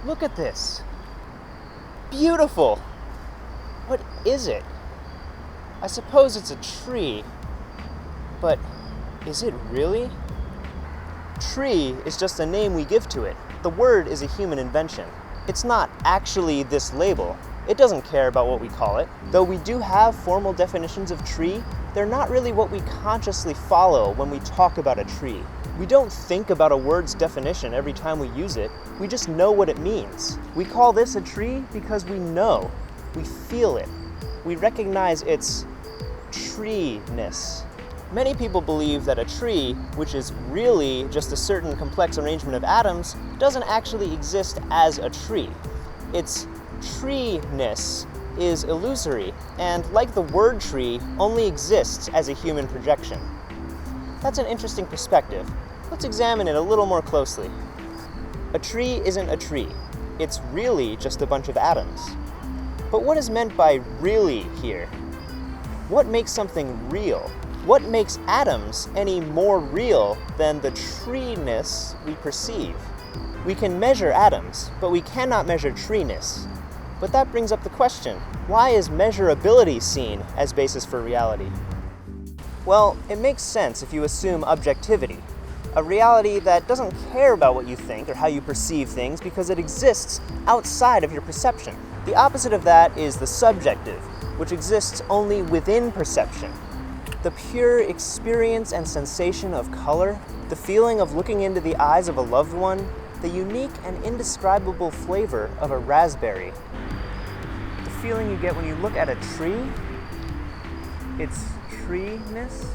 Look at this. Beautiful. What is it? I suppose it's a tree. But is it really? Tree is just a name we give to it. The word is a human invention. It's not actually this label. It doesn't care about what we call it. Though we do have formal definitions of tree, they're not really what we consciously follow when we talk about a tree. We don't think about a word's definition every time we use it. We just know what it means. We call this a tree because we know. We feel it. We recognize its tree-ness. Many people believe that a tree, which is really just a certain complex arrangement of atoms, doesn't actually exist as a tree. Its tree-ness is illusory, and like the word tree, only exists as a human projection. That's an interesting perspective. Let's examine it a little more closely. A tree isn't a tree. It's really just a bunch of atoms. But what is meant by really here? What makes something real? What makes atoms any more real than the tree-ness we perceive? We can measure atoms, but we cannot measure tree-ness. But that brings up the question, why is measurability seen as basis for reality? Well, it makes sense if you assume objectivity, a reality that doesn't care about what you think or how you perceive things because it exists outside of your perception. The opposite of that is the subjective, which exists only within perception. The pure experience and sensation of color, the feeling of looking into the eyes of a loved one, the unique and indescribable flavor of a raspberry. The feeling you get when you look at a tree, its tree-ness.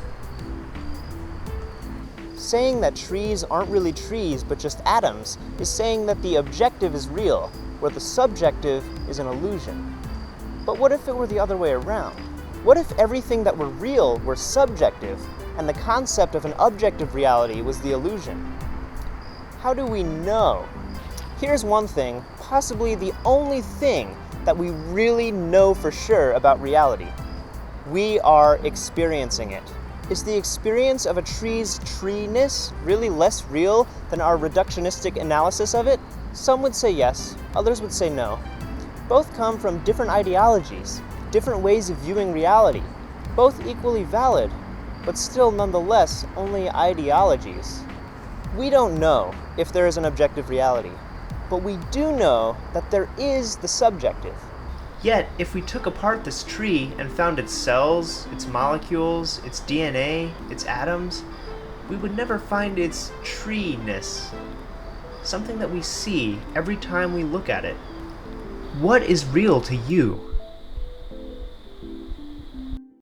Saying that trees aren't really trees but just atoms is saying that the objective is real, where the subjective is an illusion. But what if it were the other way around? What if everything that were real were subjective, and the concept of an objective reality was the illusion? How do we know? Here's one thing, possibly the only thing that we really know for sure about reality. We are experiencing it. Is the experience of a tree's tree-ness really less real than our reductionistic analysis of it? Some would say yes, others would say no. Both come from different ideologies, different ways of viewing reality, both equally valid, but still nonetheless only ideologies. We don't know if there is an objective reality, but we do know that there is the subjective. Yet, if we took apart this tree and found its cells, its molecules, its DNA, its atoms, we would never find its tree-ness, something that we see every time we look at it. What is real to you?